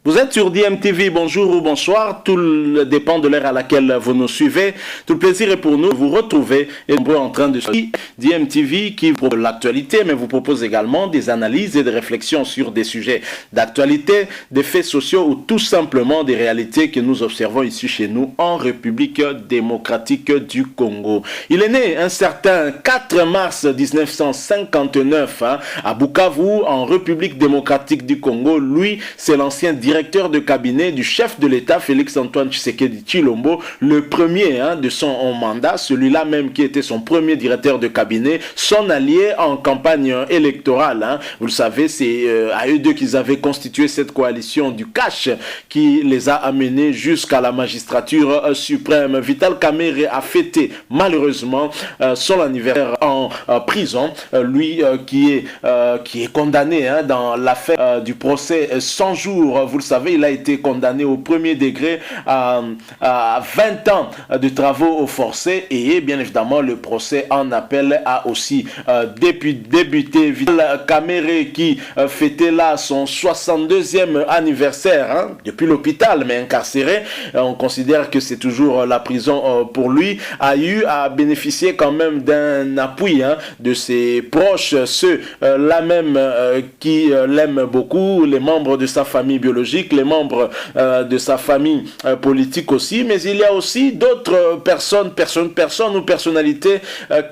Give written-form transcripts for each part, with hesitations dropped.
Vous êtes sur DMTV, bonjour ou bonsoir, tout dépend de l'heure à laquelle vous nous suivez. Tout le plaisir est pour nous de vous retrouver et nombreux en train de suivre DMTV qui vous propose l'actualité, mais vous propose également des analyses et des réflexions sur des sujets d'actualité, des faits sociaux ou tout simplement des réalités que nous observons ici chez nous en République démocratique du Congo. Il est né un certain 4 mars 1959 à Bukavu, en République démocratique du Congo. Lui, c'est l'ancien directeur de cabinet du chef de l'État Félix-Antoine Tshisekedi Tshilombo, le premier de son mandat, celui-là même qui était son premier directeur de cabinet, son allié en campagne électorale. Vous le savez, c'est à eux deux qu'ils avaient constitué cette coalition du cash qui les a amenés jusqu'à la magistrature suprême. Vital Kamerhe a fêté malheureusement son anniversaire en prison, lui qui est condamné dans l'affaire du procès 100 jours. Vous le savez, il a été condamné au premier degré à 20 ans de travaux forcés et bien évidemment le procès en appel a aussi débuté. Vital Kamerhe qui fêtait là son 62e anniversaire depuis l'hôpital mais incarcéré, on considère que c'est toujours la prison pour lui, a eu à bénéficier quand même d'un appui de ses proches, ceux-là même qui l'aiment beaucoup, les membres de sa famille biologique, les membres de sa famille politique aussi, mais il y a aussi d'autres personnes ou personnalités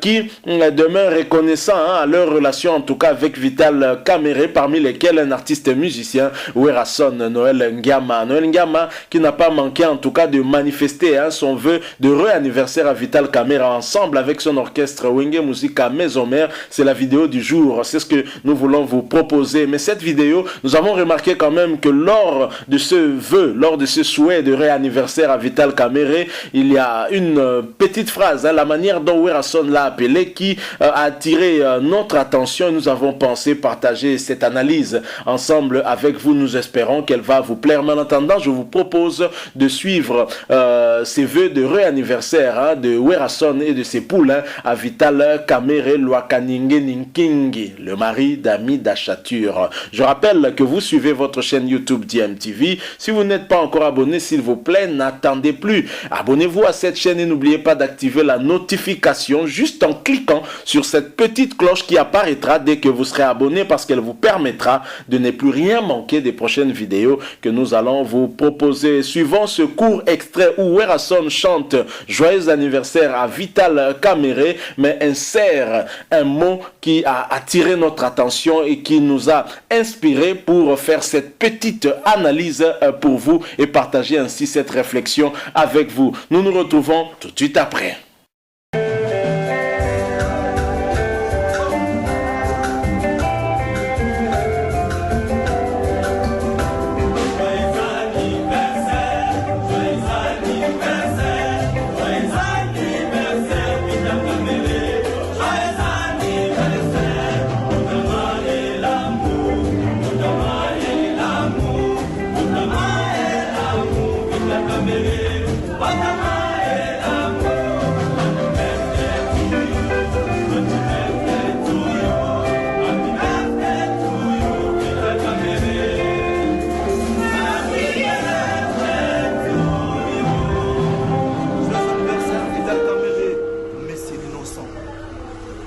qui demeurent reconnaissants à leur relation, en tout cas avec Vital Kamerhe, parmi lesquels un artiste musicien, Werason Noël Ngiama. Noël Ngiama qui n'a pas manqué en tout cas de manifester son vœu de re-anniversaire à Vital Kamerhe ensemble avec son orchestre Wenge Musica Maison Mère. C'est la vidéo du jour, c'est ce que nous voulons vous proposer. Mais cette vidéo, nous avons remarqué quand même que lors de ce vœu, lors de ce souhait de réanniversaire à Vital Kamerhe, il y a une petite phrase, la manière dont Werason l'a appelé, qui a attiré notre attention. Nous avons pensé partager cette analyse ensemble avec vous. Nous espérons qu'elle va vous plaire. Mais en attendant, je vous propose de suivre ces vœux de réanniversaire de Werason et de ses poules à Vital Kamerhe Lwakaninge Ninkingi, le mari d'Ami Dachature. Je rappelle que vous suivez votre chaîne YouTube DMTV. Si vous n'êtes pas encore abonné, s'il vous plaît, n'attendez plus. Abonnez-vous à cette chaîne et n'oubliez pas d'activer la notification juste en cliquant sur cette petite cloche qui apparaîtra dès que vous serez abonné, parce qu'elle vous permettra de ne plus rien manquer des prochaines vidéos que nous allons vous proposer. Suivant ce court extrait où Werason chante joyeux anniversaire à Vital Kamerhe, mais insère un mot qui a attiré notre attention et qui nous a inspiré pour faire cette petite analyse pour vous et partager ainsi cette réflexion avec vous. Nous nous retrouvons tout de suite après.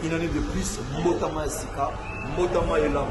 Une année de plus, Motama Sika, Motama Elam.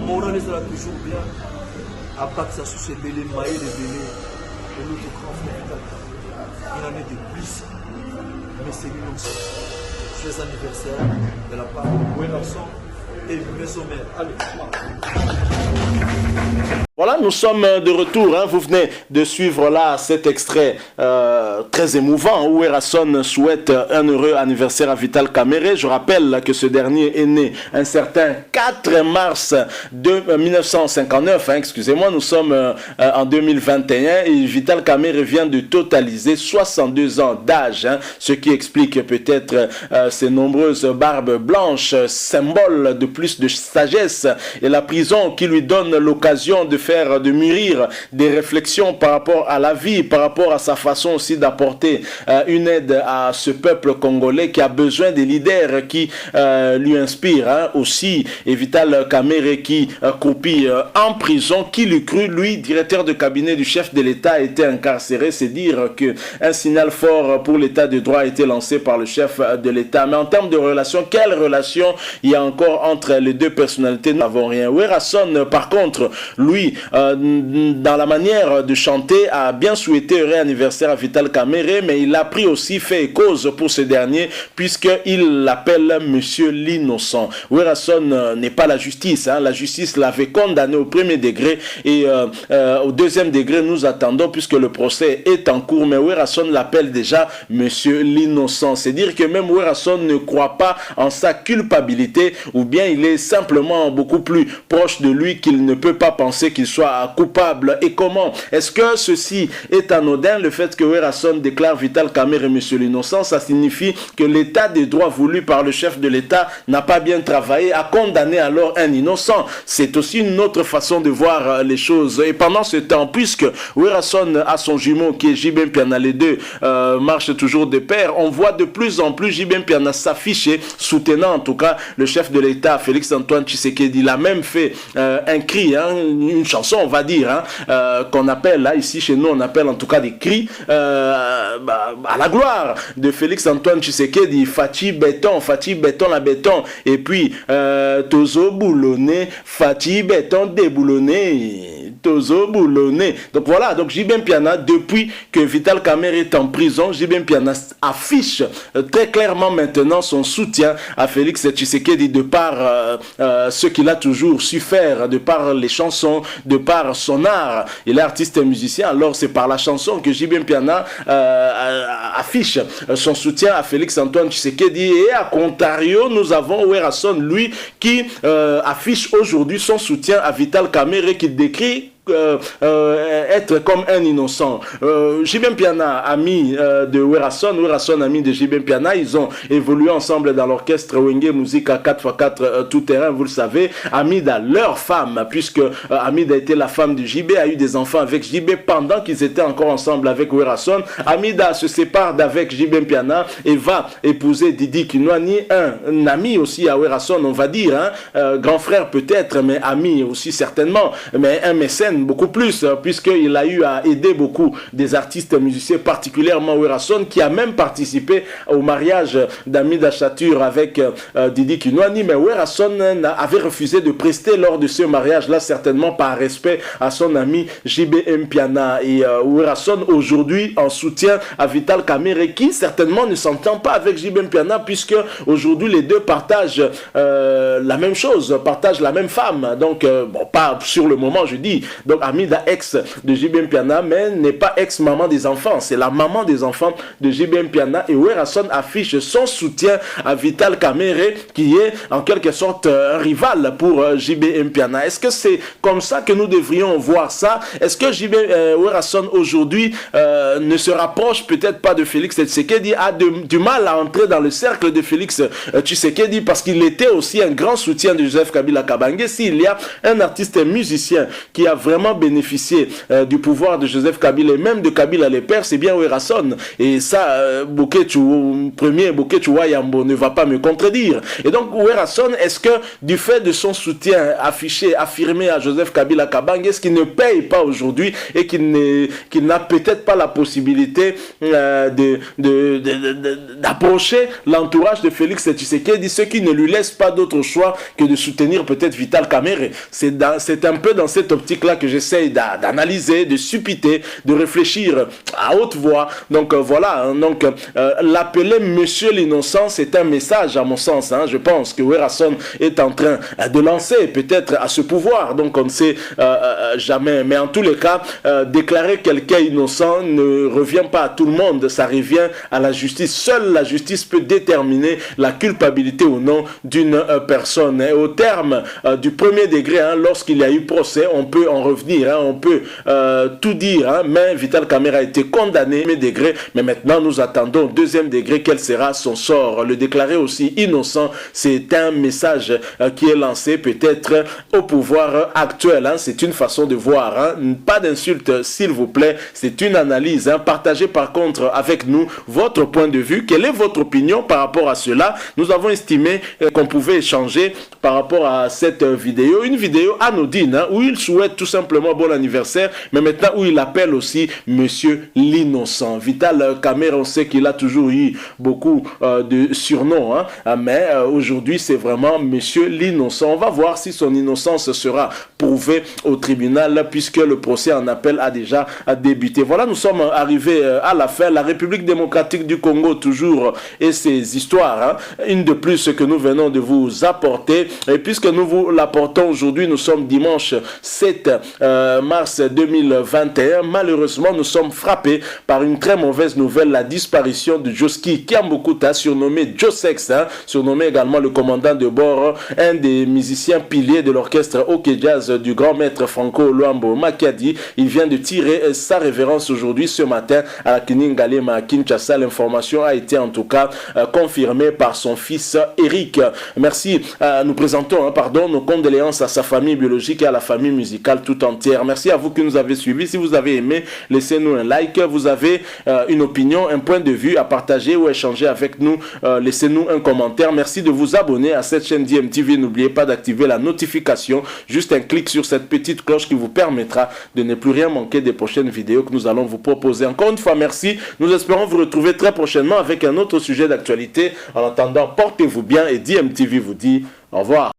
Moral sera toujours bien. À Baxa sous ces bélés, maillés les bélés. Et notre grand frère, une année de plus. Mais c'est nous aussi. Joyeux anniversaire de la part de Werason et Mesomère. Allez, voilà, nous sommes de retour. Hein. Vous venez de suivre là cet extrait très émouvant où Erason souhaite un heureux anniversaire à Vital Kamerhe. Je rappelle que ce dernier est né un certain 4 mars 1959. Hein, excusez-moi, nous sommes en 2021 et Vital Kamerhe vient de totaliser 62 ans d'âge. Hein, ce qui explique peut-être ses nombreuses barbes blanches, symbole de plus de sagesse, et la prison qui lui donne l'occasion de mûrir des réflexions par rapport à la vie, par rapport à sa façon aussi d'apporter une aide à ce peuple congolais qui a besoin des leaders qui lui inspirent. Hein. Aussi, et Vital Kamerhe qui croupit en prison, qui l'eût cru, lui, directeur de cabinet du chef de l'État, a été incarcéré. C'est dire qu'un signal fort pour l'État de droit a été lancé par le chef de l'État. Mais en termes de relations, quelle relation il y a encore entre les deux personnalités? Nous n'avons rien. Erason, par contre, lui, dans la manière de chanter, a bien souhaité heureux anniversaire à Vital Kamerhe, mais il a pris aussi fait et cause pour ce dernier, puisqu'il l'appelle Monsieur l'Innocent. Erason n'est pas la justice. Hein. La justice l'avait condamné au premier degré et au deuxième degré, nous attendons, puisque le procès est en cours, mais Erason l'appelle déjà Monsieur l'Innocent. C'est dire que même Erason ne croit pas en sa culpabilité, ou bien il est simplement beaucoup plus proche de lui qu'il ne peut pas penser qu'il soit coupable. Et comment est-ce que ceci est anodin? Le fait que Erason déclare Vital Kamerhe Monsieur l'Innocent, ça signifie que l'état des droits voulu par le chef de l'État n'a pas bien travaillé, à condamner alors un innocent. C'est aussi une autre façon de voir les choses. Et pendant ce temps, puisque Erason a son jumeau qui est JB Mpiana, les deux marchent toujours de pair, on voit de plus en plus JB Mpiana s'afficher, soutenant en tout cas le chef de l'État, Félix Antoine Tshisekedi. Il a même fait un cri, hein, une chanson, on va dire, hein, qu'on appelle, là, ici chez nous, on appelle en tout cas des cris à la gloire de Félix Antoine Tshisekedi. Fati béton la béton, et puis Tozo boulonné, Fati béton déboulonné, Tozo boulonné. Donc voilà, donc JB Mpiana, depuis que Vital Kamerhe est en prison, JB Mpiana affiche très clairement maintenant son soutien à Félix Tshisekedi de par ce qu'il a toujours su faire, de par les chansons, de par son art. Il est artiste et musicien, alors c'est par la chanson que JB Mpiana affiche son soutien à Félix Antoine Tshisekedi. Et à contrario, nous avons Erason, lui, qui affiche aujourd'hui son soutien à Vital Kamerhe, qui décrit être comme un innocent. JB Mpiana, ami de Erason, ami de JB Mpiana, ils ont évolué ensemble dans l'orchestre Wenge Musique à 4x4 tout terrain, vous le savez. Amida, leur femme, puisque Amida était la femme de JB, a eu des enfants avec JB pendant qu'ils étaient encore ensemble avec Erason. Amida se sépare d'avec JB Mpiana et va épouser Didi Kinwani, un ami aussi à Erason, on va dire, hein, grand frère peut-être, mais ami aussi certainement, mais un mécène beaucoup plus, puisqu'il a eu à aider beaucoup des artistes musiciens, particulièrement Erason, qui a même participé au mariage d'Amida Chatur avec Didi Kinwani, mais Erason avait refusé de prester lors de ce mariage-là, certainement par respect à son ami JB Mpiana. Et Erason aujourd'hui en soutien à Vital Kamerhe, qui certainement ne s'entend pas avec JB Mpiana, puisque aujourd'hui les deux partagent la même chose, partagent la même femme. Donc, bon, pas sur le moment, je dis. Donc Amida, ex de JB Mpiana, mais n'est pas ex-maman des enfants. C'est la maman des enfants de JB Mpiana. Et Erason affiche son soutien à Vital Kamerhe, qui est en quelque sorte un rival pour JB Mpiana. Est-ce que c'est comme ça que nous devrions voir ça? Est-ce que Erason aujourd'hui ne se rapproche peut-être pas de Félix Tshisekedi, a du mal à entrer dans le cercle de Félix Tshisekedi, parce qu'il était aussi un grand soutien de Joseph Kabila Kabange? S'il y a un artiste musicien qui a vraiment bénéficié du pouvoir de Joseph Kabila et même de Kabila les pères, c'est bien Erason. Et ça, premier Boketu Wayambo ne va pas me contredire. Et donc Erason, est-ce que du fait de son soutien affiché, affirmé à Joseph Kabila Kabange, est-ce qu'il ne paye pas aujourd'hui et qu'il n'a peut-être pas la possibilité d'approcher l'entourage de Félix Tshisekedi, ce qui ne lui laisse pas d'autre choix que de soutenir peut-être Vital Kamerhe? C'est un peu dans cette optique-là que j'essaye d'analyser, de suppiter, de réfléchir à haute voix. Donc voilà, hein, donc l'appeler Monsieur l'Innocent, c'est un message à mon sens. Hein. Je pense que Werrason est en train de lancer peut-être à ce pouvoir, donc on ne sait jamais. Mais en tous les cas, déclarer quelqu'un innocent ne revient pas à tout le monde, ça revient à la justice. Seule la justice peut déterminer la culpabilité ou non d'une personne. Et au terme du premier degré, hein, lorsqu'il y a eu procès, on peut en revenir, hein, on peut tout dire, hein, mais Vital Kamerhe a été condamné au premier degré, mais maintenant nous attendons au deuxième degré quel sera son sort. Le déclarer aussi innocent, c'est un message qui est lancé peut-être au pouvoir actuel, hein. C'est une façon de voir, hein. Pas d'insulte s'il vous plaît, c'est une analyse, hein. Partagez par contre avec nous votre point de vue, quelle est votre opinion par rapport à cela. Nous avons estimé qu'on pouvait échanger par rapport à cette vidéo, une vidéo anodine, hein, où il souhaite tout simplement bon anniversaire, mais maintenant où il appelle aussi Monsieur l'Innocent. Vital Kamerhe, on sait qu'il a toujours eu beaucoup de surnoms, hein, mais aujourd'hui c'est vraiment Monsieur l'Innocent. On va voir si son innocence sera prouvée au tribunal puisque le procès en appel a déjà débuté. Voilà, nous sommes arrivés à la fin. La République démocratique du Congo toujours et ses histoires, hein, une de plus que nous venons de vous apporter. Et puisque nous vous l'apportons aujourd'hui, nous sommes dimanche 7 mars 2021. Malheureusement, nous sommes frappés par une très mauvaise nouvelle, la disparition de Joski Kiambokuta, surnommé Josex, hein, surnommé également le commandant de bord, un des musiciens piliers de l'orchestre OK Jazz du grand maître Franco Luambo Makiadi. Il vient de tirer sa révérence aujourd'hui, ce matin, à la Kiningalema à Kinshasa. L'information a été en tout cas confirmée par son fils Eric. Merci. Nous présentons nos condoléances à sa famille biologique et à la famille musicale tout entière. Merci à vous qui nous avez suivis. Si vous avez aimé, laissez-nous un like. Vous avez une opinion, un point de vue à partager ou échanger avec nous, laissez-nous un commentaire. Merci de vous abonner à cette chaîne DMTV. N'oubliez pas d'activer la notification. Juste un clic sur cette petite cloche qui vous permettra de ne plus rien manquer des prochaines vidéos que nous allons vous proposer. Encore une fois, merci. Nous espérons vous retrouver très prochainement avec un autre sujet d'actualité. En attendant, portez-vous bien et DMTV vous dit au revoir.